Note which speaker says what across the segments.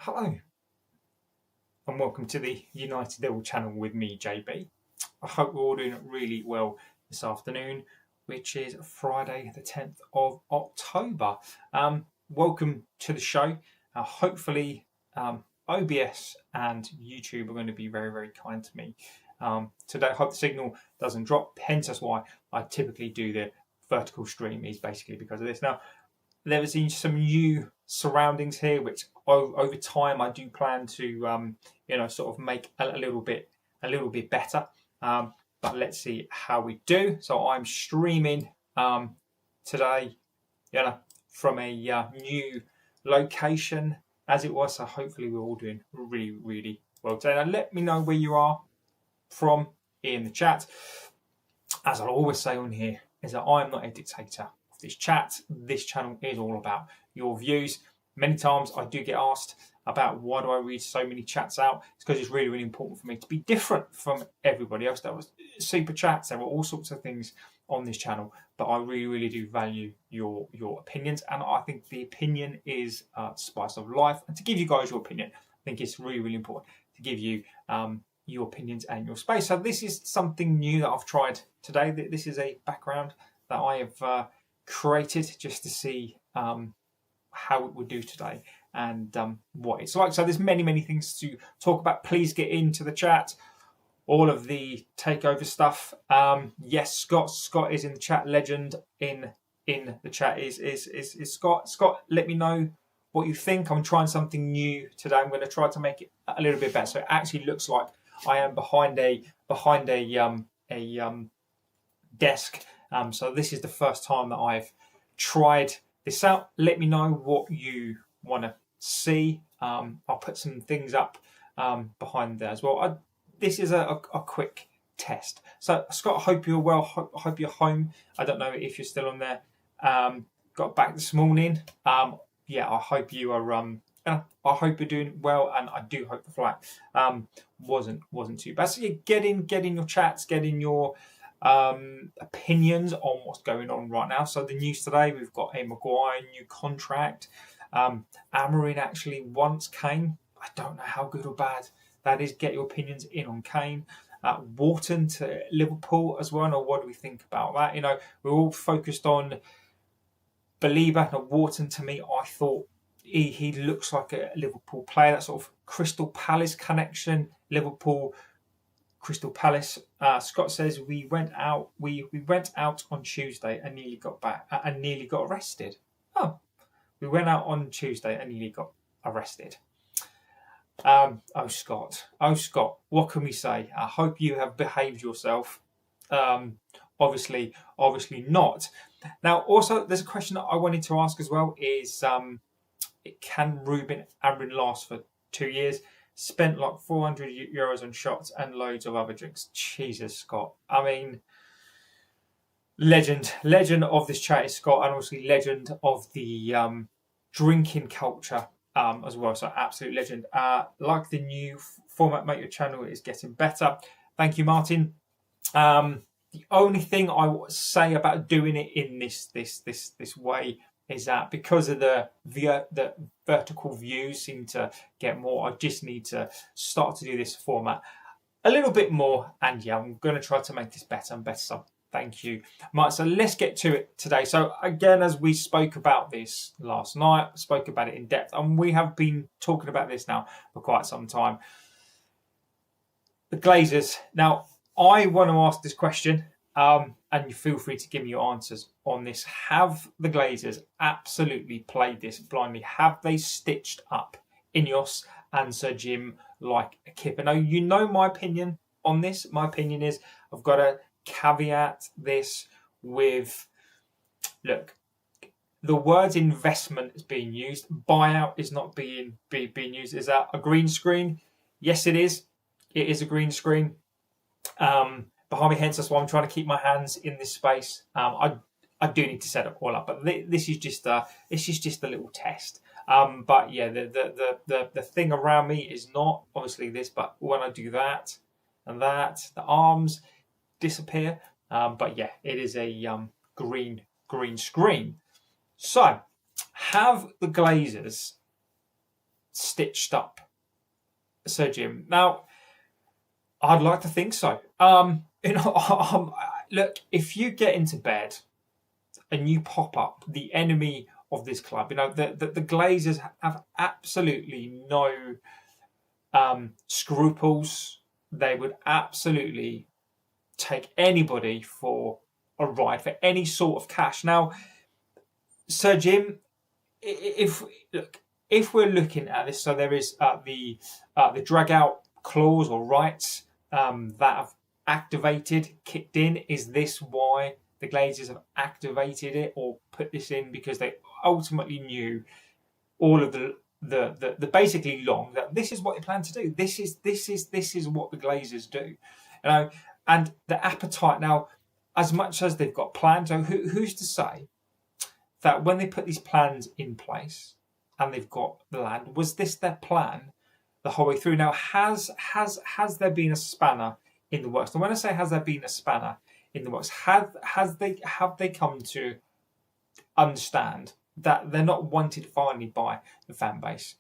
Speaker 1: Hello and welcome to the United Devil channel with me, JB. I hope we're all doing really well this afternoon, which is Friday the 10th of October. Welcome to the show. Hopefully OBS and YouTube are going to be very, very kind to me today. I hope the signal doesn't drop, hence that's why I typically do the vertical stream, is basically because of this. Now, there was some new surroundings here, which over time I do plan to, sort of make a little bit better. But let's see how we do. So I'm streaming today, from a new location as it was. So hopefully we're all doing really, really well today. Now let me know where you are from in the chat. As I always say on here, is that I am not a dictator. This channel is all about your views. Many times I do get asked about why do I read so many chats out. It's because it's really, really important for me to be different from everybody else. There was super chats, there were all sorts of things on this channel, but I really, really do value your opinions, and I think the opinion is the spice of life. And to give you guys your opinion, I think it's really, really important to give you your opinions and your space. So this is something new that I've tried today. This is a background that I have created just to see how it would do today and what it's like. So there's many things to talk about. Please get into the chat. All of the takeover stuff. Yes, Scott is in the chat. Legend in the chat is Scott. Scott, let me know what you think. I'm trying something new today. I'm going to try to make it a little bit better, so it actually looks like I am behind a desk. So this is the first time that I've tried this out. Let me know what you want to see. I'll put some things up behind there as well. This is a quick test. So Scott, I hope you're well. Hope you're home. I don't know if you're still on there. Got back this morning. I hope you are. I hope you're doing well, and I do hope the flight wasn't too bad. So get in your chats, get in your opinions on what's going on right now. So the news today, we've got a Maguire new contract. Amorim actually once came. I don't know how good or bad that is. Get your opinions in on Kane. Wharton to Liverpool as well. Now, what do we think about that? We're all focused on Belieber. Now, Wharton, to me, I thought he looks like a Liverpool player. That sort of Crystal Palace connection. Liverpool, Crystal Palace. Scott says we went out on Tuesday and nearly got back and nearly got arrested. Oh, we went out on Tuesday and nearly got arrested. Scott, what can we say? I hope you have behaved yourself. Obviously not. Now, also, there's a question that I wanted to ask as well. Is can Rúben Amorim last for 2 years? Spent like €400 on shots and loads of other drinks. Jesus, Scott. I mean, legend of this chat is Scott, and obviously legend of the drinking culture as well. So absolute legend. Like the new format, mate. Your channel is getting better. Thank you, Martin. The only thing I would say about doing it in this way is that because of the vertical views seem to get more, I just need to start to do this format a little bit more. And I'm going to try to make this better and better. So thank you, Mike. So let's get to it today. So again, as we spoke about this last night, spoke about it in depth, and we have been talking about this now for quite some time. The Glazers. Now, I want to ask this question, and you feel free to give me your answers on this. Have the Glazers absolutely played this blindly? Have they stitched up Ineos and Sir Jim like a kipper? Now, you know my opinion on this. My opinion is I've got to caveat this with, look, the word investment is being used. Buyout is not being used. Is that a green screen? Yes, it is. It is a green screen. Behind me, hence that's why I'm trying to keep my hands in this space. I do need to set it all up, but this is just a little test. But yeah, the thing around me is not obviously this, but when I do that and that, the arms disappear. But yeah, it is a green screen. So, have the Glazers stitched up Sir Jim. Now, I'd like to think so. Look, if you get into bed and you pop up the enemy of this club, the Glazers have absolutely no scruples. They would absolutely take anybody for a ride for any sort of cash. Now, Sir Jim, if we're looking at this, so there is the drag out clause or rights that have kicked in. Is this why the Glazers have activated it or put this in because they ultimately knew all of the basically long that this is what they plan to do. This is what the Glazers do, and the appetite now, as much as they've got plans. So who's to say that when they put these plans in place and they've got the land, was this their plan the whole way through? Now, has there been a spanner in the works? And when I say has there been a spanner in the works, have they come to understand that they're not wanted finally by the fan base?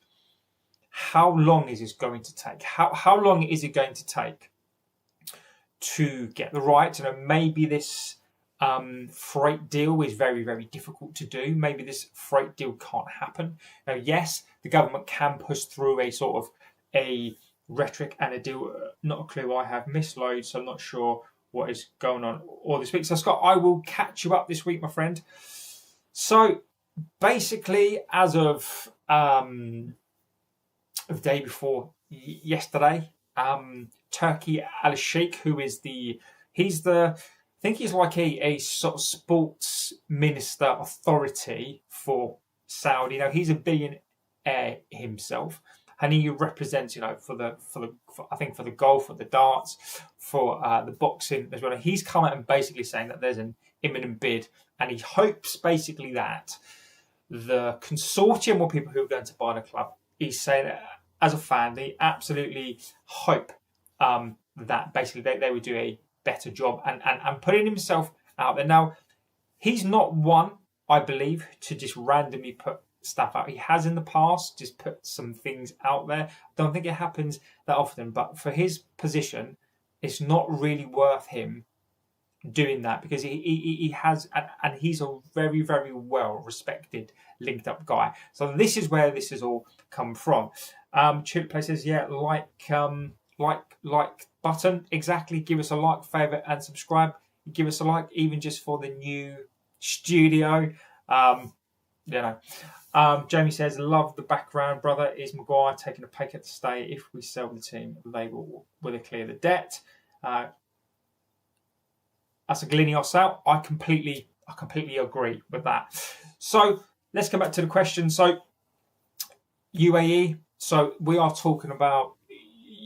Speaker 1: How long is this going to take? How long is it going to take to get the rights? Maybe this freight deal is very, very difficult to do. Maybe this freight deal can't happen. Now, yes, the government can push through a sort of a rhetoric and a deal. Not a clue. I have misled, so I'm not sure what is going on all this week. So, Scott, I will catch you up this week, my friend. So, basically, as of the day before yesterday, Turkey Al-Sheikh, who is I think he's like a sort of sports minister authority for Saudi. Now, he's a billionaire himself, and he represents, for the golf, for the darts, for the boxing as well. And he's come out and basically saying that there's an imminent bid, and he hopes basically that the consortium of people who are going to buy the club, he's saying that as a fan, they absolutely hope that basically they would do a better job and putting himself out there. Now, he's not one, I believe, to just randomly put stuff out. He has in the past just put some things out there. I don't think it happens that often, but for his position, it's not really worth him doing that because he has, and he's a very, very well respected, linked up guy. So this is where this has all come from. Tulip Play says, yeah, like button, exactly. Give us a like, favourite, and subscribe. Give us a like, even just for the new studio. Jamie says, love the background, brother. Is Maguire taking a pay cut to stay? If we sell the team, they will clear the debt. That's a Glinios out. I completely agree with that. So let's come back to the question. So UAE. So we are talking about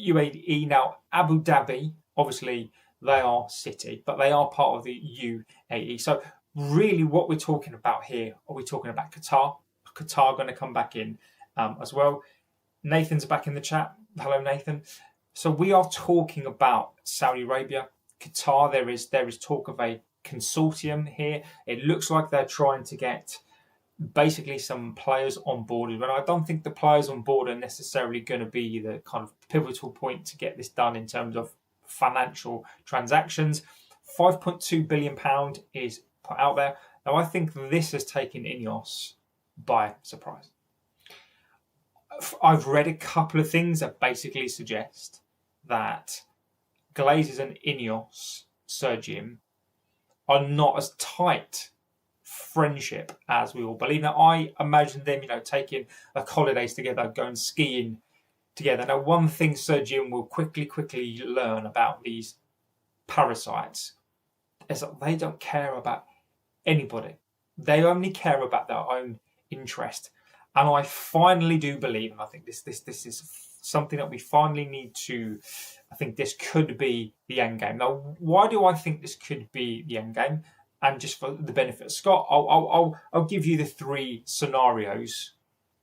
Speaker 1: UAE now. Abu Dhabi, obviously, they are city, but they are part of the UAE. So really, what we're talking about here, are we talking about Qatar? Qatar going to come back in as well. Nathan's back in the chat. Hello, Nathan. So we are talking about Saudi Arabia, Qatar. There is talk of a consortium here. It looks like they're trying to get basically some players on board, but I don't think the players on board are necessarily going to be the kind of pivotal point to get this done in terms of financial transactions. £5.2 billion is put out there. Now, I think this has taken Ineos by surprise. I've read a couple of things that basically suggest that Glazers and Ineos, Sir Jim, are not as tight friendship as we all believe. Now, I imagine them, taking holidays together, going skiing together. Now, one thing Sir Jim will quickly learn about these parasites is that they don't care about anybody. They only care about their own interest. And I finally do believe, and I think this is something that we finally need to, I think this could be the end game. Now, why do I think this could be the end game? And just for the benefit of Scott, I'll give you the three scenarios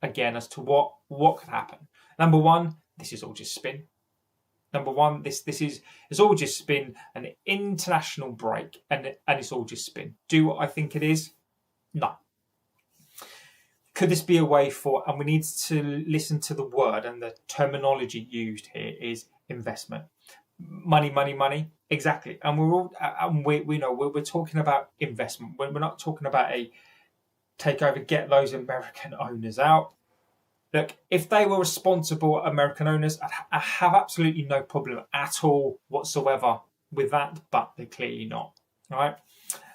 Speaker 1: again as to what could happen. Number one, this is all just spin. Number one, it's all just spin, an international break, and it's all just spin. Do what I think it is? No. could this be a way for, and we need to listen to the word and the terminology used here is investment. Money, money, money. Exactly. And we know we're talking about investment. We're not talking about a takeover, get those American owners out. Look, if they were responsible American owners, I have absolutely no problem at all whatsoever with that, but they're clearly not. Right?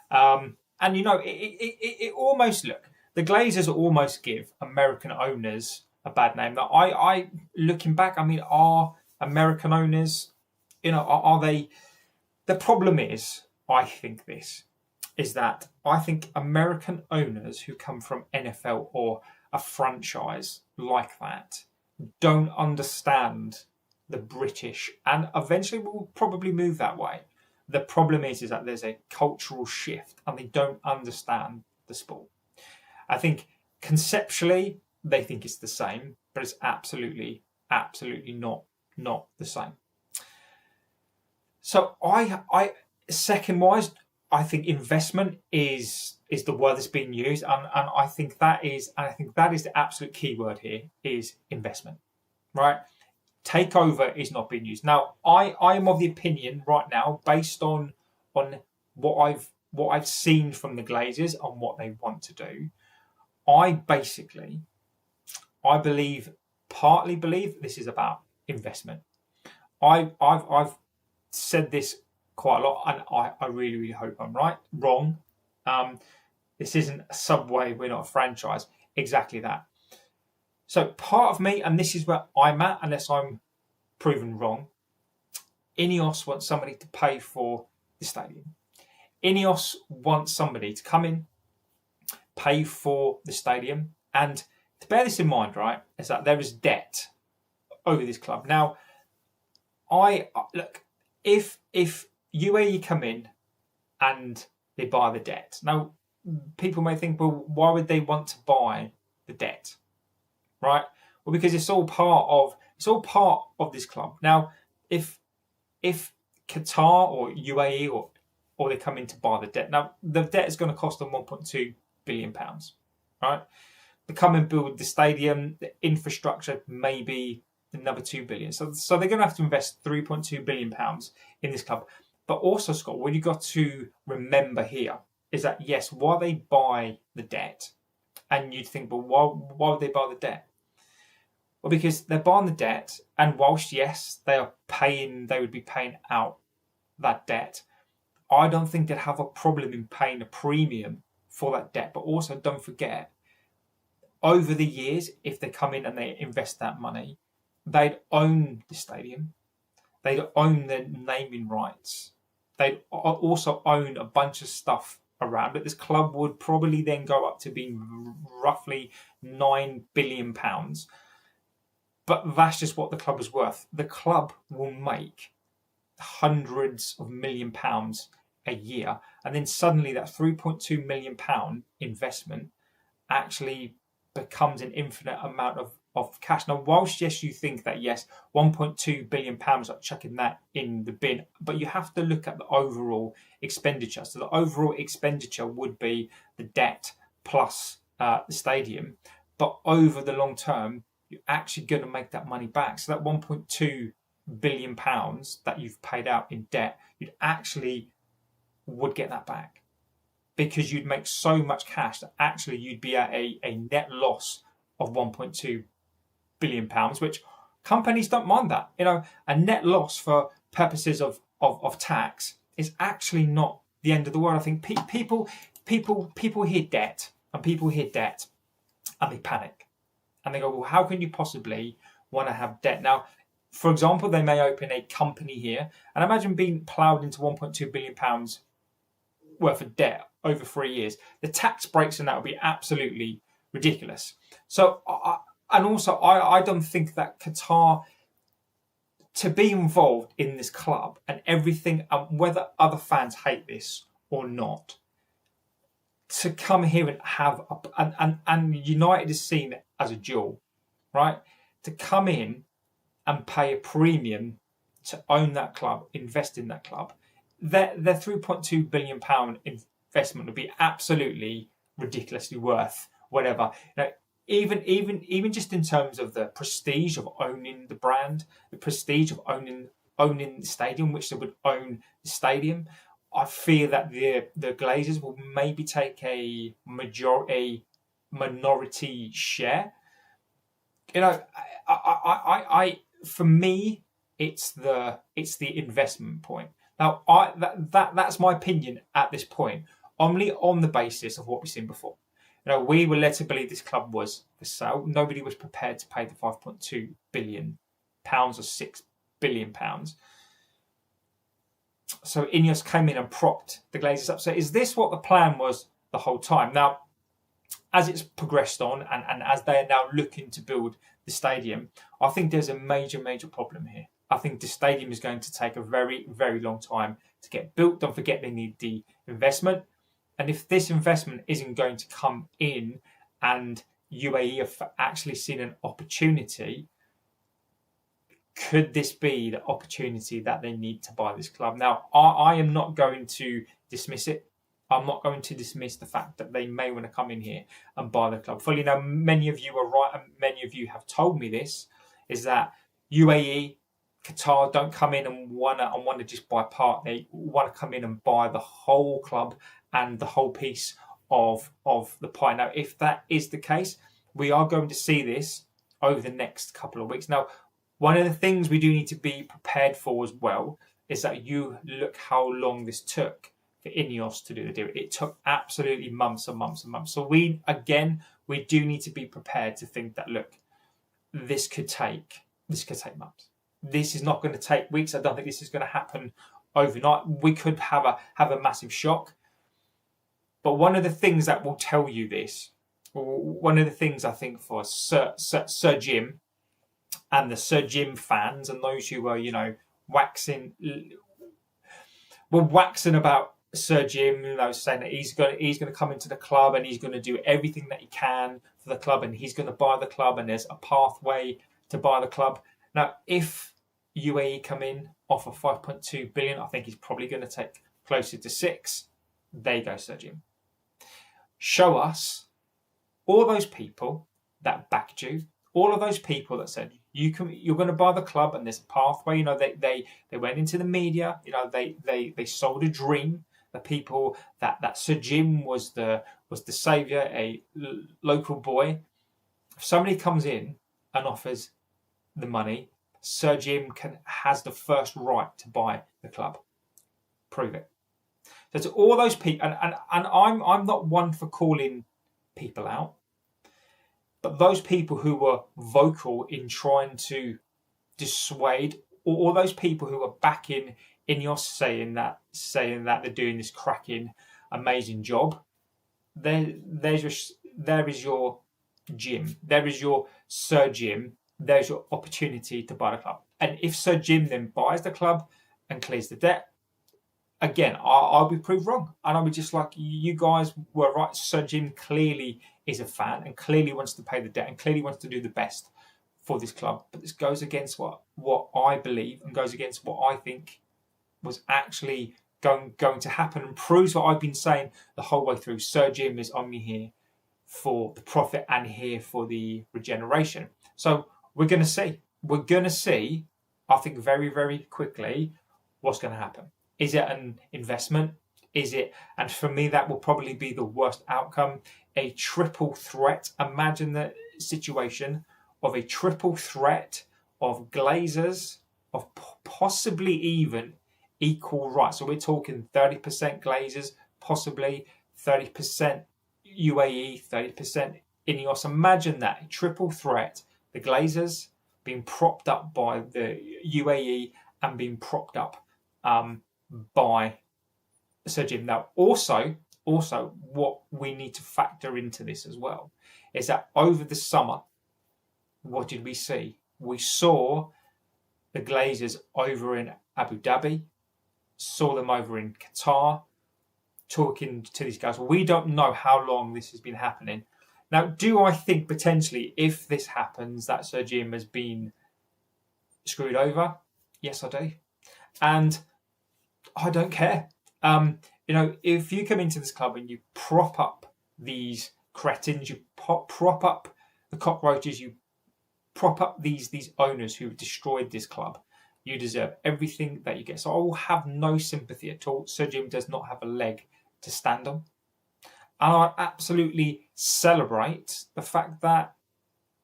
Speaker 1: And it almost, look, the Glazers almost give American owners a bad name. Now, I looking back, I mean, are American owners, are they? The problem is, I think that I think American owners who come from NFL or a franchise like that don't understand the British, and eventually will probably move that way. The problem is that there's a cultural shift and they don't understand the sport. I think conceptually they think it's the same, but it's absolutely not the same. So I second wise, I think investment is the word that's being used, and I think that is the absolute key word here is investment, right? Takeover is not being used. Now, I am of the opinion right now, based on what I've seen from the Glazers and what they want to do, I partly believe this is about investment. I've said this quite a lot, and I really, really hope I'm wrong. This isn't a Subway, we're not a franchise. Exactly that. So part of me, and this is where I'm at, unless I'm proven wrong, Ineos wants somebody to pay for the stadium. Ineos wants somebody to come in, pay for the stadium, and to bear this in mind, right, is that there is debt over this club. Now, if UAE come in and they buy the debt, now people may think, well, why would they want to buy the debt? Right? Well, because it's all part of this club. Now, if Qatar or UAE or they come in to buy the debt, now the debt is going to cost them £1.2 billion, right? They come and build the stadium, the infrastructure, maybe another 2 billion. So they're going to have to invest £3.2 billion in this club. But also, Scott, what you've got to remember here is that yes, why they buy the debt. And you'd think, well, why would they buy the debt? Well, because they're buying the debt, and whilst, yes, they would be paying out that debt, I don't think they'd have a problem in paying a premium for that debt. But also, don't forget, over the years, if they come in and they invest that money, they'd own the stadium. They'd own the naming rights. They'd also own a bunch of stuff around it. This club would probably then go up to being roughly £9 billion. But that's just what the club is worth. The club will make hundreds of £1 million a year. And then suddenly that £3.2 million investment actually becomes an infinite amount of cash. Now, whilst, yes, you think that, yes, £1.2 billion, like chucking that in the bin, but you have to look at the overall expenditure. So the overall expenditure would be the debt plus the stadium. But over the long term, you're actually going to make that money back. So that £1.2 billion that you've paid out in debt, you'd actually would get that back, because you'd make so much cash that actually you'd be at a net loss of £1.2 billion, which companies don't mind that. A net loss for purposes of tax is actually not the end of the world. I think people hear debt and they panic and they go, well, how can you possibly want to have debt? Now, for example, they may open a company here, and imagine being ploughed into £1.2 billion worth of debt over 3 years. The tax breaks on that would be absolutely ridiculous. So, I don't think that Qatar, to be involved in this club and everything, whether other fans hate this or not, to come here and have and United is seen as a jewel, right? To come in and pay a premium to own that club, invest in that club, their £3.2 billion investment would be absolutely ridiculously worth whatever. even just in terms of the prestige of owning the brand, the prestige of owning the stadium, which they would own the stadium, I fear that the Glazers will maybe take a minority share. You know, I for me, it's the investment point. Now, that's my opinion at this point, only on the basis of what we've seen before. You know, we were led to believe this club was for sale. Nobody was prepared to pay the £5.2 billion or £6 billion. So Ineos came in and propped the Glazers up. So is this what the plan was the whole time? Now, as it's progressed on and as they are now looking to build the stadium, I think there's a major problem here. I think the stadium is going to take a very, very long time to get built. Don't forget they need the investment. And if this investment isn't going to come in and UAE have actually seen an opportunity, could this be the opportunity that they need to buy this club? Now, I am not going to dismiss it. I'm not going to dismiss the fact that they may want to come in here and buy the club. Fully now, many of you are right, and many of you have told me this, is that UAE, Qatar don't come in and want to just buy part. They want to come in and buy the whole club and the whole piece of the pie. Now, if that is the case, we are going to see this over the next couple of weeks. Now, one of the things we do need to be prepared for as well is that you look how long this took for Ineos to do the deal. It took absolutely months and months and months. So we do need to be prepared to think that, look, this could take months. This is not going to take weeks. I don't think this is going to happen overnight. We could have a massive shock. But one of the things that will tell you this, one of the things I think for Sir Jim and the Sir Jim fans and those who were, waxing about Sir Jim, saying that he's going to come into the club and he's going to do everything that he can for the club and he's going to buy the club and there's a pathway to buy the club. Now, if UAE come in, offer 5.2 billion, I think he's probably going to take closer to 6. There you go, Sir Jim. Show us all those people that backed you, all of those people that said you're going to buy the club and there's a pathway. They went into the media. They sold a dream. The people that Sir Jim was the saviour, a local boy. If somebody comes in and offers the money, Sir Jim has the first right to buy the club. Prove it. So to all those people, and I'm not one for calling people out, but those people who were vocal in trying to dissuade, all those people who are backing Ineos, saying that they're doing this cracking, amazing job, there is your Jim. There is your Sir Jim. There's your opportunity to buy the club. And if Sir Jim then buys the club and clears the debt, again, I'll be proved wrong. And I'll be just like, you guys were right. Sir Jim clearly is a fan and clearly wants to pay the debt and clearly wants to do the best for this club. But this goes against what I believe and goes against what I think was actually going to happen and proves what I've been saying the whole way through. Sir Jim is only here for the profit and here for the regeneration. So we're going to see. We're going to see, I think, very, very quickly what's going to happen. Is it an investment? Is it? And for me, that will probably be the worst outcome. A triple threat. Imagine the situation of a triple threat of Glazers, of possibly even equal rights. So we're talking 30% Glazers, possibly 30% UAE, 30% Ineos. Imagine that, a triple threat. The Glazers being propped up by the UAE and being propped up by Sir Jim. Now, also, what we need to factor into this as well is that over the summer, what did we see? We saw the Glazers over in Abu Dhabi, saw them over in Qatar, talking to these guys. We don't know how long this has been happening. Now, do I think potentially if this happens that Sir Jim has been screwed over? Yes, I do. And I don't care. If you come into this club and you prop up these cretins, you prop up the cockroaches, you prop up these owners who have destroyed this club. You deserve everything that you get. So I will have no sympathy at all. Sir Jim does not have a leg to stand on. And I absolutely celebrate the fact that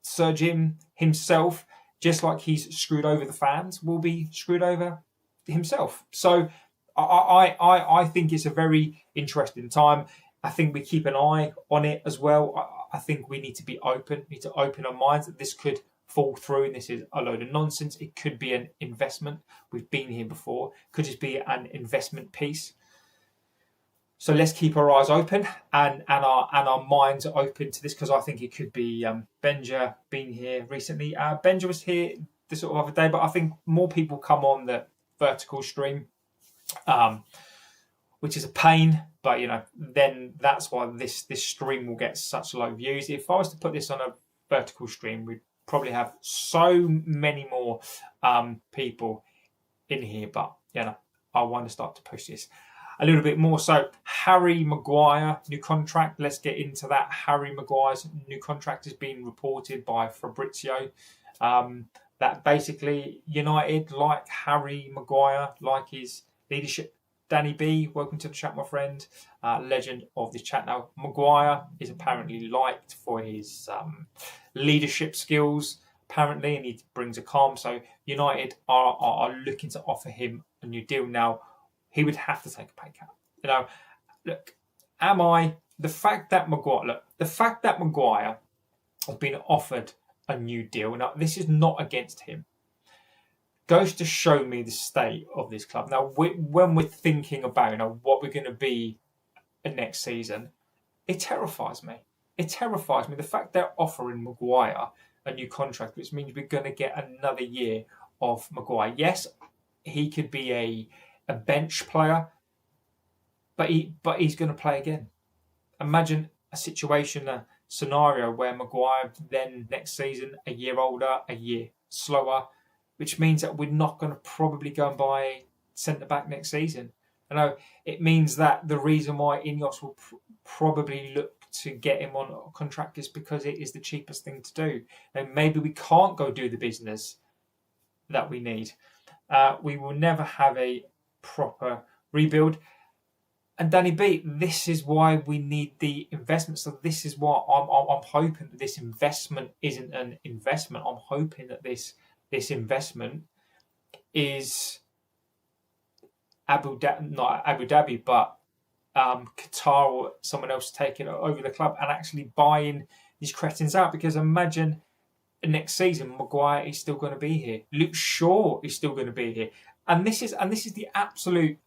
Speaker 1: Sir Jim himself, just like he's screwed over the fans, will be screwed over himself. So I think it's a very interesting time. I think we keep an eye on it as well. I think we need to be open, need to open our minds that this could fall through and this is a load of nonsense. It could be an investment. We've been here before. It could just be an investment piece. So let's keep our eyes open and our minds open to this, because I think it could be Benja being here recently. Benja was here this sort of other day, but I think more people come on the vertical stream, which is a pain. But then that's why this stream will get such low views. If I was to put this on a vertical stream, we'd probably have so many more people in here. But I want to start to push this a little bit more. So Harry Maguire, new contract. Let's get into that. Harry Maguire's new contract has been reported by Fabrizio. That basically United like Harry Maguire, like his leadership. Danny B, welcome to the chat, my friend. Legend of this chat. Now, Maguire is apparently liked for his leadership skills, apparently, and he brings a calm. So United are looking to offer him a new deal now. He would have to take a pay cut. Look, the fact that Maguire has been offered a new deal. Now, this is not against him. Goes to show me the state of this club. Now, when we're thinking about what we're going to be next season, it terrifies me. It terrifies me. The fact they're offering Maguire a new contract, which means we're going to get another year of Maguire. Yes, he could be a bench player, but he's going to play again. Imagine a situation, a scenario where Maguire then next season, a year older, a year slower, which means that we're not going to probably go and buy a centre-back next season. It means that the reason why Ineos will probably look to get him on a contract is because it is the cheapest thing to do. And maybe we can't go do the business that we need. We will never have a proper rebuild. And Danny B, this is why we need the investment. So this is why I'm hoping that this investment isn't an investment. I'm hoping that this investment is not Abu Dhabi, but Qatar or someone else taking over the club and actually buying these cretins out. Because imagine next season, Maguire is still going to be here. Luke Shaw is still going to be here, and this is the absolute.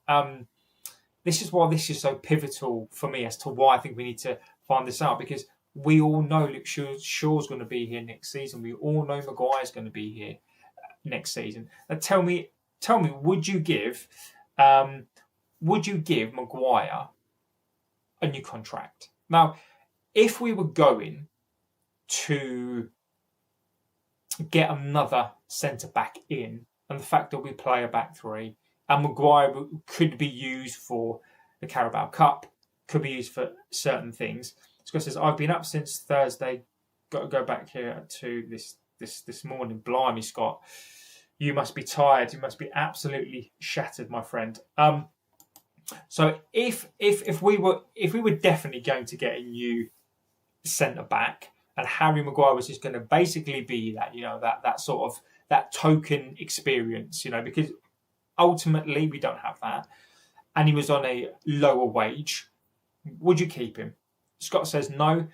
Speaker 1: This is why this is so pivotal for me as to why I think we need to find this out, because we all know Luke Shaw's going to be here next season. We all know Maguire's going to be here next season. Now tell me, would you give Maguire a new contract? Now, if we were going to get another centre back in, and the fact that we play a back three, and Maguire could be used for the Carabao Cup, could be used for certain things. Scott says, I've been up since Thursday. Got to go back here to this morning. Blimey, Scott. You must be tired. You must be absolutely shattered, my friend. So if we were definitely going to get a new centre back, and Harry Maguire was just going to basically be that, that sort of that token experience, because ultimately we don't have that, and he was on a lower wage, would you keep him? Scott says no.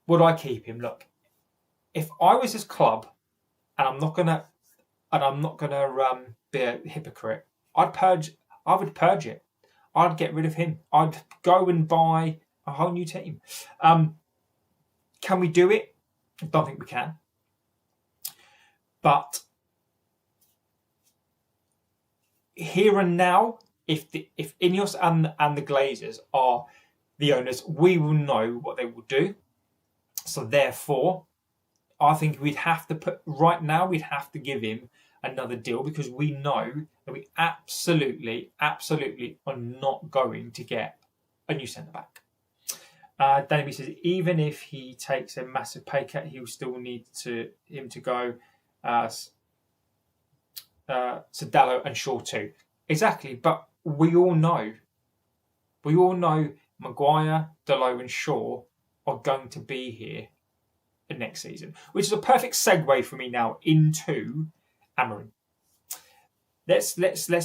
Speaker 1: Would I keep him? Look, if I was this club, and I'm not gonna be a hypocrite, I would purge it. I'd get rid of him. I'd go and buy a whole new team. Can we do it? I don't think we can. But here and now, if Ineos and the Glazers are the owners, we will know what they will do. So therefore, I think we'd have to give him another deal, because we know that we absolutely are not going to get a new centre-back. Danny B says, even if he takes a massive pay cut, he'll still need him to go. Sadalo and Shaw too. Exactly, but we all know Maguire, Dalot and Shaw are going to be here next season, which is a perfect segue for me now into Amorim. Let's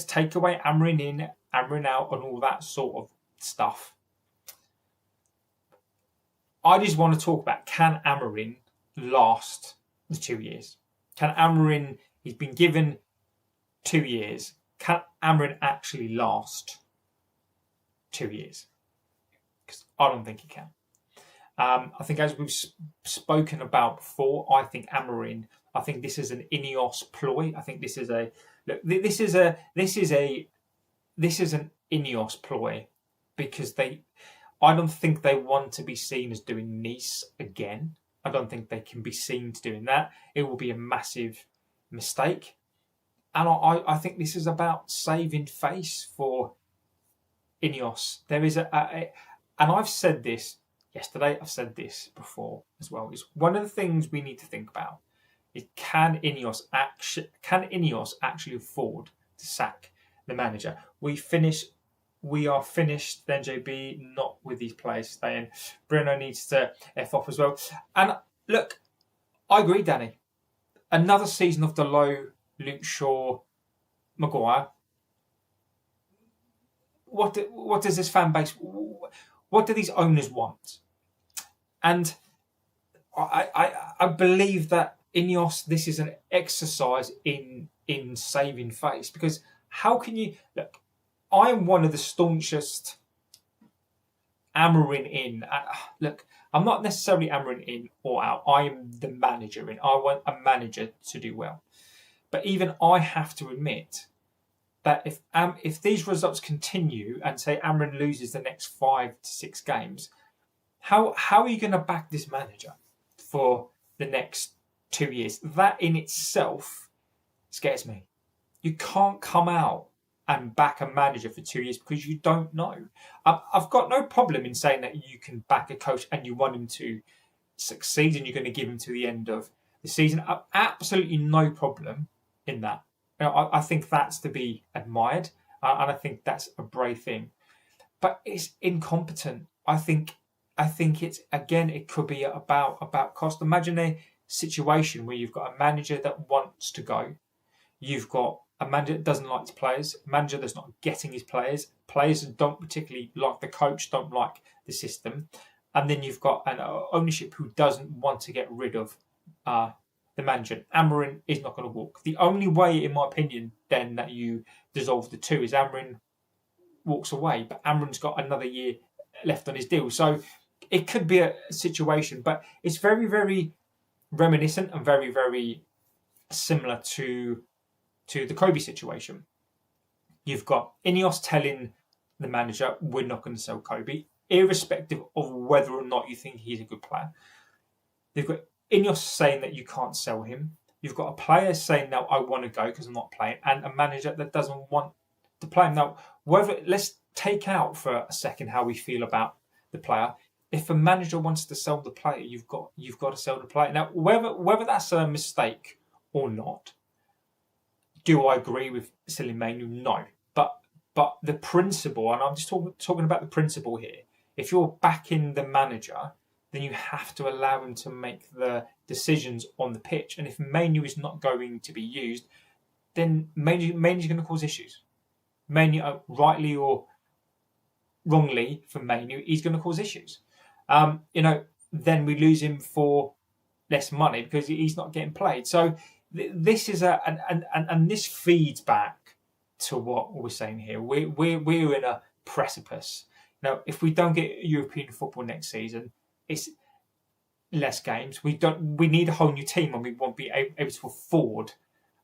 Speaker 1: take away Amorim in, Amorim out, and all that sort of stuff. I just want to talk about, can Amorim last the 2 years? Can Amorim, he's been given 2 years, can Amorim actually last 2 years? Because I don't think he can. I think, as we've spoken about before, I think Amorim, I think this is an Ineos ploy. I think this is an Ineos ploy, because I don't think they want to be seen as doing Nice again. I don't think they can be seen to doing that. It will be a massive mistake. And I think this is about saving face for Ineos. There is and I've said this yesterday, I've said this before as well. It's one of the things we need to think about. Can Ineos actually afford to sack the manager? We are finished, then JB, not with these players staying. Bruno needs to F off as well. And look, I agree, Danny. Another season of Dalot, Luke Shaw, Maguire. What does this fan base, what do these owners want? And I believe that Ineos, this is an exercise in saving face, because how can you look? I am one of the staunchest Amorim in. Look, I'm not necessarily Amorim in or out. I am the manager in. I want a manager to do well. But even I have to admit that if these results continue and say Amorim loses the next 5 to 6 games, how are you going to back this manager for the next 2 years? That in itself scares me. You can't come out and back a manager for 2 years because you don't know. I've got no problem in saying that you can back a coach and you want him to succeed and you're going to give him to the end of the season. Absolutely no problem in that. I think that's to be admired, and I think that's a brave thing. But it's incompetent. I think it's, again, it could be about cost. Imagine a situation where you've got a manager that wants to go. You've got a manager that doesn't like his players, a manager that's not getting his players that don't particularly like the coach, don't like the system. And then you've got an ownership who doesn't want to get rid of the manager. Amorim is not going to walk. The only way, in my opinion, then that you dissolve the two is Amorim walks away, but Amorim's got another year left on his deal. So it could be a situation, but it's very, very reminiscent and very, very similar to the Kobe situation. You've got Ineos telling the manager, we're not going to sell Kobe, irrespective of whether or not you think he's a good player. They've got Ineos saying that you can't sell him. You've got a player saying, no, I want to go because I'm not playing, and a manager that doesn't want to play him. Now, let's take out for a second how we feel about the player. If a manager wants to sell the player, you've got to sell the player. Now, whether that's a mistake or not, do I agree with selling Manu? No. But the principle, and I'm just talking about the principle here, if you're backing the manager, then you have to allow him to make the decisions on the pitch. And if Manu is not going to be used, then Manu's going to cause issues. Manu, rightly or wrongly for Manu, he's going to cause issues. Then we lose him for less money because he's not getting played. So this is and this feeds back to what we're saying here. We're in a precipice. Now, if we don't get European football next season, it's less games. We need a whole new team, and we won't be able to afford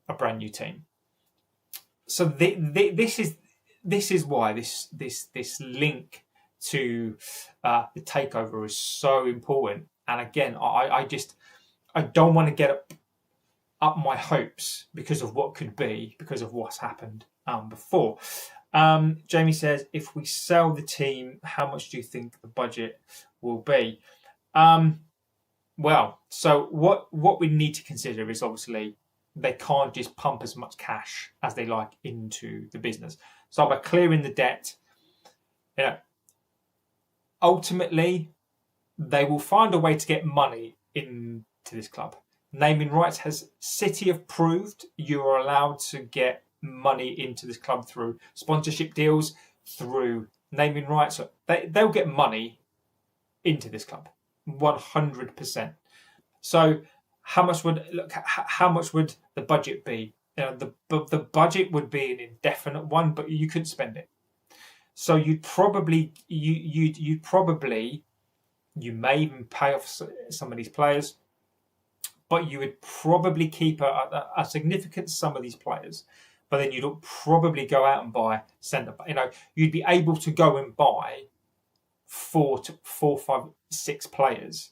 Speaker 1: a brand new team. So this is why this link to the takeover is so important. And again, I don't want to get up my hopes because of what could be, because of what's happened before. Jamie says, if we sell the team, how much do you think the budget will be. Well, so what we need to consider is obviously they can't just pump as much cash as they like into the business. So by clearing the debt, ultimately they will find a way to get money into this club. Naming rights has City have proved you are allowed to get money into this club through sponsorship deals, through naming rights. They'll get money into this club, 100%. So how much would the budget be? The budget would be an indefinite one, but you couldn't spend it. So you may even pay off some of these players, but you would probably keep a significant sum of these players. But then you'd probably go out and buy centre. You'd be able to go and buy 4, 5, 6 players.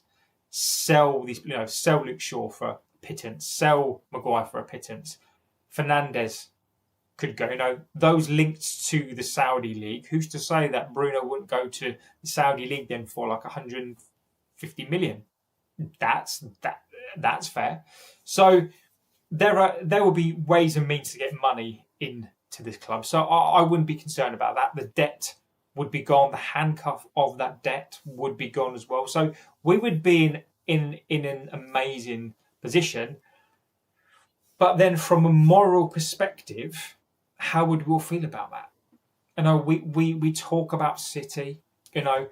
Speaker 1: Sell these, sell Luke Shaw for a pittance. Sell Maguire for a pittance. Fernandes could go. Those linked to the Saudi league. Who's to say that Bruno wouldn't go to the Saudi league then for like 150 million? That's fair. So there will be ways and means to get money into this club. So I wouldn't be concerned about that. The debt would be gone. The handcuff of that debt would be gone as well. So we would be in an amazing position. But then from a moral perspective, how would we all feel about that? We talk about City. My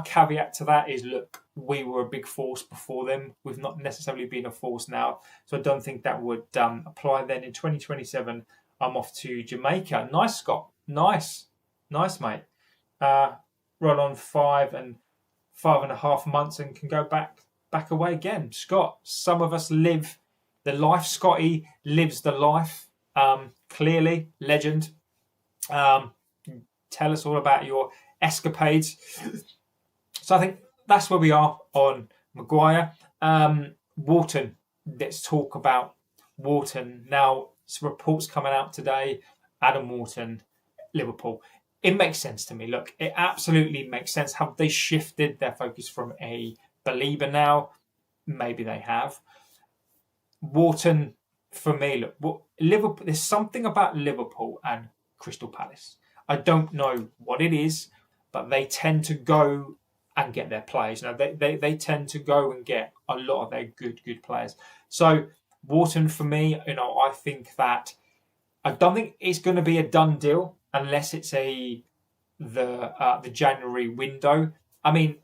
Speaker 1: caveat to that is, look, we were a big force before them. We've not necessarily been a force now, so I don't think that would apply. Then in 2027, I'm off to Jamaica. Nice, Scott. Nice, mate. Run on 5.5 months and can go back away again. Scott, some of us live the life. Scotty lives the life. Clearly, legend. Tell us all about your escapades. So I think that's where we are on Maguire. Wharton. Let's talk about Wharton. Now, some reports coming out today. Adam Wharton, Liverpool. It makes sense to me. Look, it absolutely makes sense. Have they shifted their focus from a believer now? Maybe they have. Wharton, for me, look, Liverpool. There's something about Liverpool and Crystal Palace. I don't know what it is, but they tend to go and get their players. They tend to go and get a lot of their good players. So Wharton, for me, I think that I don't think it's going to be a done deal unless it's the January window. I mean,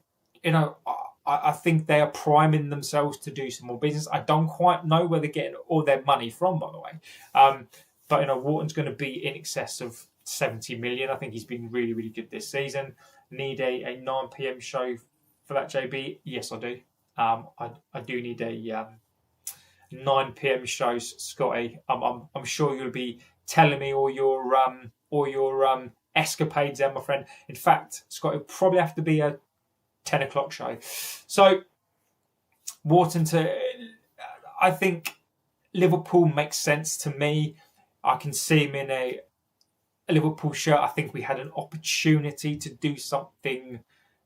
Speaker 1: I think they are priming themselves to do some more business. I don't quite know where they're getting all their money from, by the way. But Wharton's going to be in excess of 70 million. I think he's been really, really good this season. Need a 9 p.m. show for that, JB? Yes, I do. I do need a 9 p.m. show, Scotty. I'm sure you'll be telling me all your escapades there, my friend. In fact, Scotty, it'll probably have to be a 10 o'clock show. So Wharton I think Liverpool makes sense to me. I can see him in a Liverpool shirt. I think we had an opportunity to do something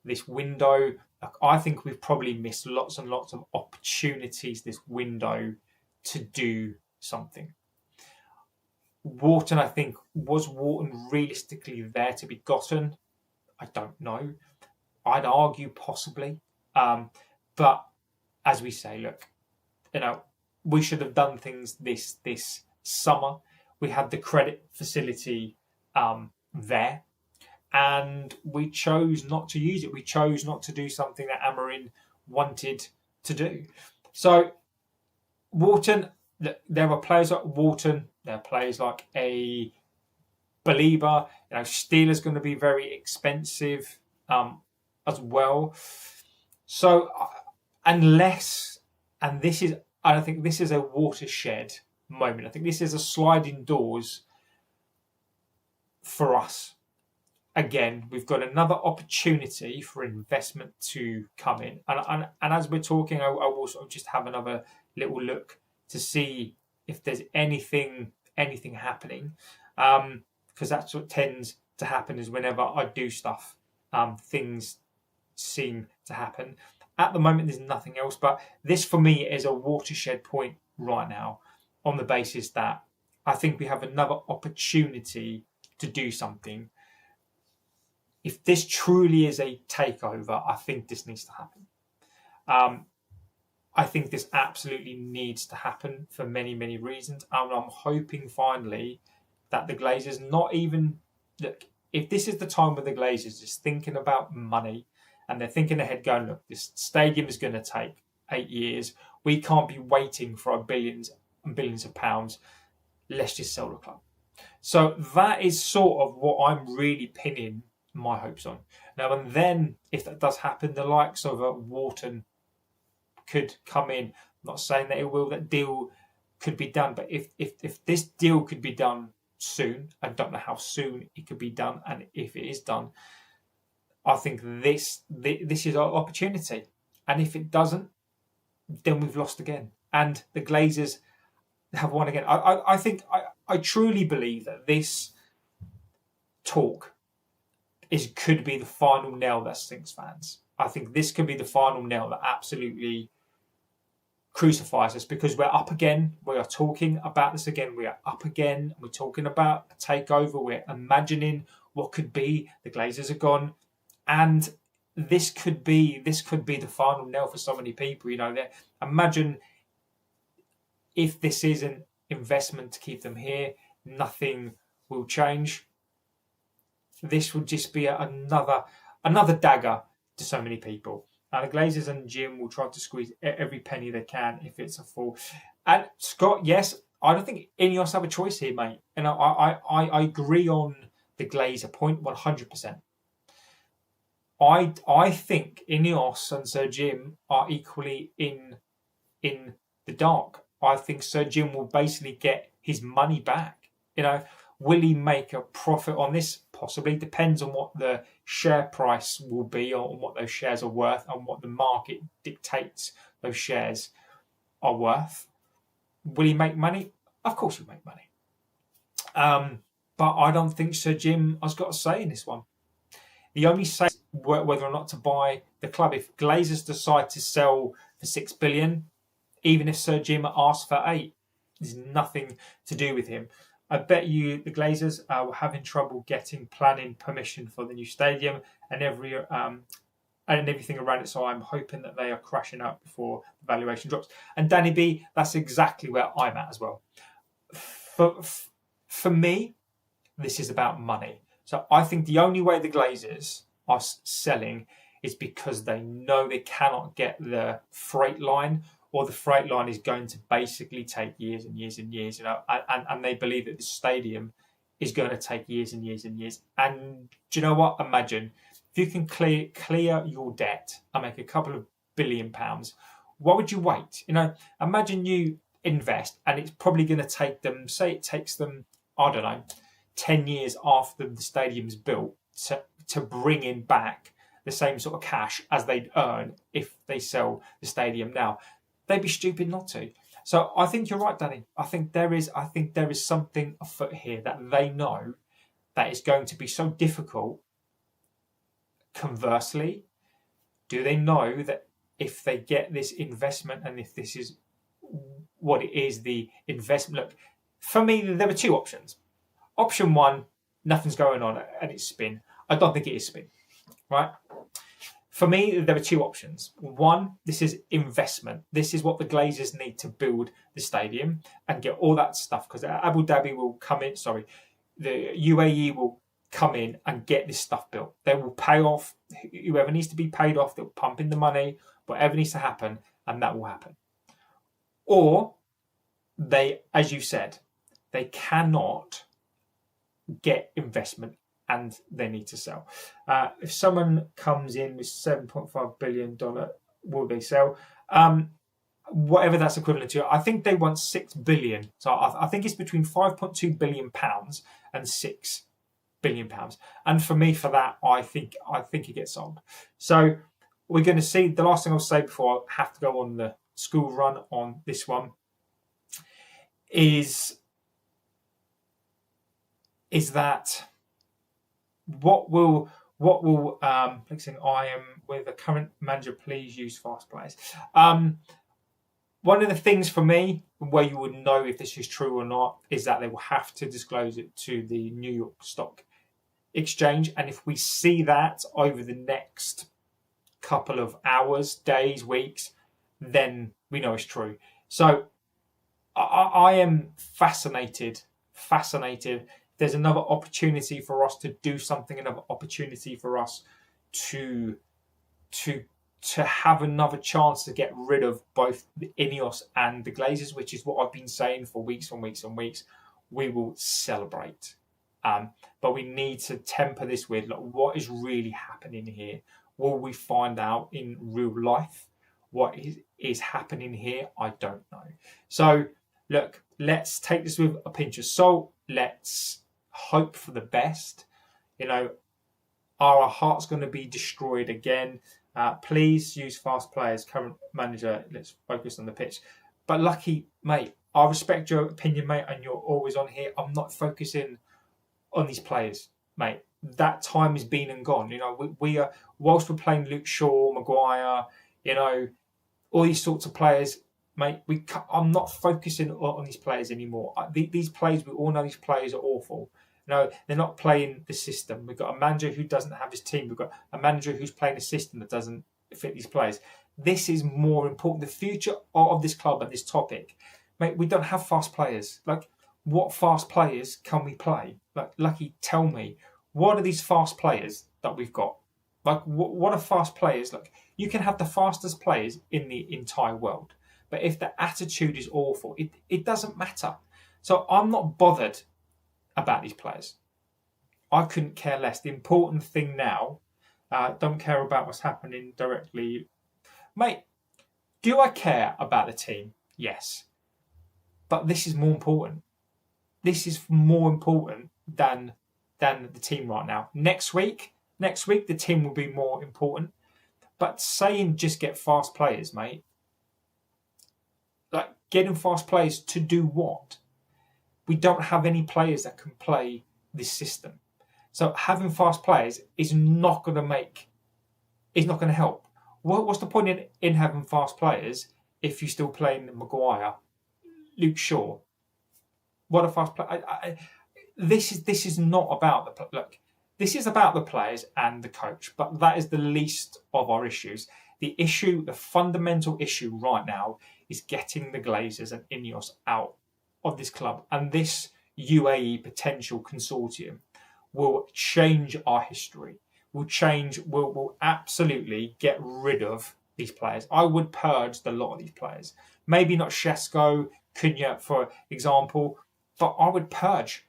Speaker 1: this window. I think we've probably missed lots and lots of opportunities this window to do something. Wharton, I think, was Wharton realistically there to be gotten? I don't know. I'd argue possibly. But as we say, look, we should have done things this summer. We had the credit facility there, and we chose not to use it. We chose not to do something that Amorim wanted to do. So Wharton, there are players like Wharton, there are players like a Belieber. Steele's going to be very expensive as well. So unless, and I don't think this is a watershed moment. I think this is a sliding doors for us. Again, we've got another opportunity for investment to come in. And as we're talking, I will sort of just have another little look to see if there's anything happening. Because that's what tends to happen is whenever I do stuff things seem to happen. At the moment, there's nothing else, but this for me is a watershed point right now, on the basis that I think we have another opportunity to do something. If this truly is a takeover, I think this needs to happen. I think this absolutely needs to happen for many, many reasons. And I'm hoping finally that the Glazers not even... Look, if this is the time where the Glazers is thinking about money and they're thinking ahead going, look, this stadium is going to take 8 years. We can't be waiting for billions and billions of pounds. Let's just sell the club. So that is sort of what I'm really pinning my hopes on. Now, and then if that does happen, the likes of Wharton could come in. I'm not saying that it will, that deal could be done, but if this deal could be done soon, I don't know how soon it could be done, and if it is done, I think this is our opportunity. And if it doesn't, then we've lost again. And the Glazers have won again. I truly believe that this talk could be the final nail that sinks fans. I think this could be the final nail that absolutely crucifies us, because we're up again. We are talking about this again. We are up again. We're talking about a takeover. We're imagining what could be. The Glazers are gone, and this could be the final nail for so many people. You know, imagine if this is an investment to keep them here, nothing will change. This would just be another dagger to so many people. Now, the Glazers and Jim will try to squeeze every penny they can if it's a fall. And Scott, yes, I don't think Ineos have a choice here, mate. And I agree on the Glazer point 100%. I think Ineos and Sir Jim are equally in the dark. I think Sir Jim will basically get his money back. You know, will he make a profit on this? Possibly. Depends on what the share price will be, or on what those shares are worth, and what the market dictates those shares are worth. Will he make money? Of course he'll make money. But I don't think Sir Jim has got a say in this one. The only say is whether or not to buy the club. If Glazers decide to sell for 6 billion, even if Sir Jim asks for 8, there's nothing to do with him. I bet you the Glazers were having trouble getting planning permission for the new stadium and everything around it. So I'm hoping that they are crashing out before the valuation drops. And Danny B, that's exactly where I'm at as well. For me, this is about money. So I think the only way the Glazers are selling is because they know they cannot get the freight line, or the freight line is going to basically take years and years and years, you know, and they believe that the stadium is going to take years and years and years. And do you know what? Imagine if you can clear your debt and make a couple of £billion, why would you wait? You know, imagine you invest and it's probably going to take them, say it takes them, I don't know, 10 years after the stadium's built to bring in back the same sort of cash as they'd earn if they sell the stadium now. They'd be stupid not to. So I think you're right, Danny. I think there is something afoot here that they know that is going to be so difficult. Conversely, do they know that if they get this investment, and if this is what it is, the investment? Look, for me, there were two options. Option one, nothing's going on and it's spin. I don't think it is spin, right? For me, there are two options. One, this is investment. This is what the Glazers need to build the stadium and get all that stuff, because Abu Dhabi will come in, the UAE will come in and get this stuff built. They will pay off whoever needs to be paid off. They'll pump in the money, whatever needs to happen, and that will happen. Or they, as you said, they cannot get investment and they need to sell. If someone comes in with $7.5 billion, will they sell? Whatever that's equivalent to. I think they want £6 billion. So I think it's between £5.2 billion and £6 billion. And for me, for that, I think it gets sold. So we're going to see. The last thing I'll say before I have to go on the school run on this one is that what will What will next thing? I am with a current manager. Please use fast players. One of the things for me, where you would know if this is true or not, is that they will have to disclose it to the New York Stock Exchange. And if we see that over the next couple of hours, days, weeks, then we know it's true. So I am fascinated. There's another opportunity for us to do something, another opportunity for us to have another chance to get rid of both the Ineos and the Glazers, which is what I've been saying for weeks and weeks and weeks. We will celebrate. But we need to temper this with what is really happening here. Will we find out in real life what is happening here? I don't know. So, look, let's take this with a pinch of salt. Let's hope for the best. Are our hearts going to be destroyed again? Please use fast players. Current manager, let's focus on the pitch. But Lucky, mate, I respect your opinion, mate, and you're always on here. I'm not focusing on these players, mate. That time is been and gone. We are, whilst we're playing Luke Shaw, Maguire, all these sorts of players, mate. I'm not focusing on these players anymore. These players, we all know these players are awful. No, they're not playing the system. We've got a manager who doesn't have his team. We've got a manager who's playing a system that doesn't fit these players. This is more important. The future of this club and this topic, mate, we don't have fast players. What fast players can we play? Lucky, tell me, what are these fast players that we've got? What are fast players? You can have the fastest players in the entire world, but if the attitude is awful, it doesn't matter. So I'm not bothered about these players. I couldn't care less. The important thing now, don't care about what's happening directly. Mate, do I care about the team? Yes. But this is more important. This is more important than the team right now. Next week, the team will be more important. But saying just get fast players, mate, getting fast players to do what? We don't have any players that can play this system. So having fast players is not going to help. What's the point in having fast players if you're still playing Maguire, Luke Shaw? What a fast player! This is not about the look. This is about the players and the coach, but that is the least of our issues. The fundamental issue right now is getting the Glazers and Ineos out of this club, and this UAE potential consortium will change our history. Will absolutely get rid of these players. I would purge the lot of these players. Maybe not Shesko, Cunha, for example, but I would purge.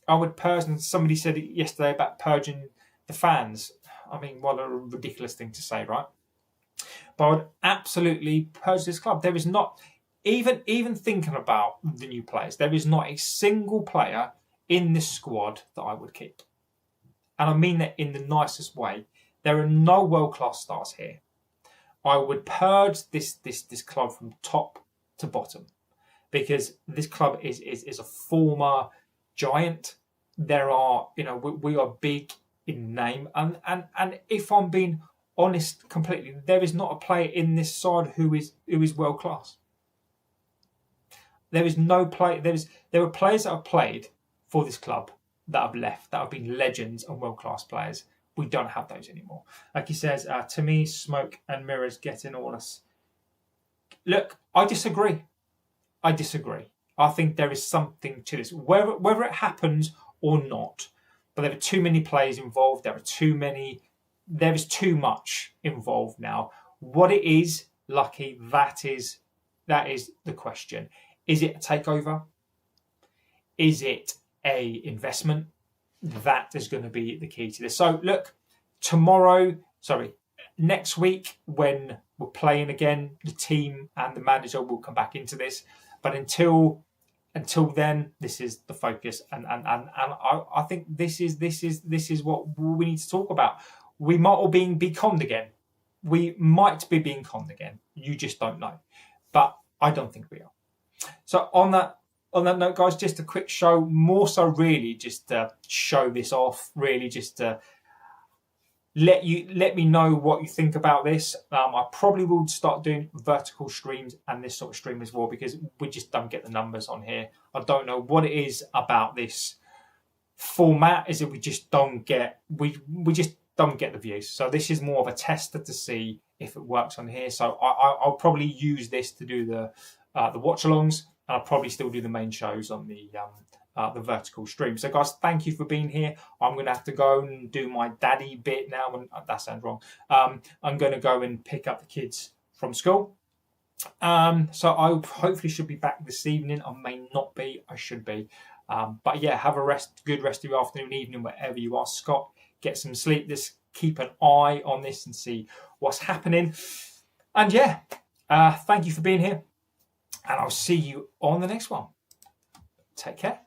Speaker 1: And somebody said it yesterday about purging the fans. I mean, what a ridiculous thing to say, right? But I would absolutely purge this club. There is not, even thinking about the new players, there is not a single player in this squad that I would keep. And I mean that in the nicest way. There are no world-class stars here. I would purge this club from top to bottom, because this club is a former giant. There are, we are big in name, and if I'm being honest completely, there is not a player in this side who is world class. There is no play. There are players that have played for this club that have left, that have been legends and world class players. We don't have those anymore. Like he says, to me, smoke and mirrors getting all us. Look, I disagree. I think there is something to this, whether it happens or not. But there are too many players involved. There is too much involved now. What it is, Lucky, that is the question. Is it a takeover? Is it a investment? That is going to be the key to this. So look, next week when we're playing again, the team and the manager will come back into this. But until then, this is the focus, and I think this is what we need to talk about. We might all be conned again. We might be being conned again. You just don't know, but I don't think we are. So on that note, guys, just a quick show. More so, really, just to show this off. Really, just to let me know what you think about this. I probably will start doing vertical streams and this sort of stream as well, because we just don't get the numbers on here. I don't know what it is about this format, is that we just don't get the views. So this is more of a tester to see if it works on here. So I'll probably use this to do the watch-alongs, and I'll probably still do the main shows on the vertical stream. So guys, thank you for being here. I'm going to have to go and do my daddy bit now. And that sounds wrong. I'm going to go and pick up the kids from school. So I hopefully should be back this evening. I may not be. I should be. But yeah, have a good rest of your afternoon, evening, wherever you are. Scott, get some sleep. Just keep an eye on this and see what's happening. And yeah, thank you for being here. And I'll see you on the next one. Take care.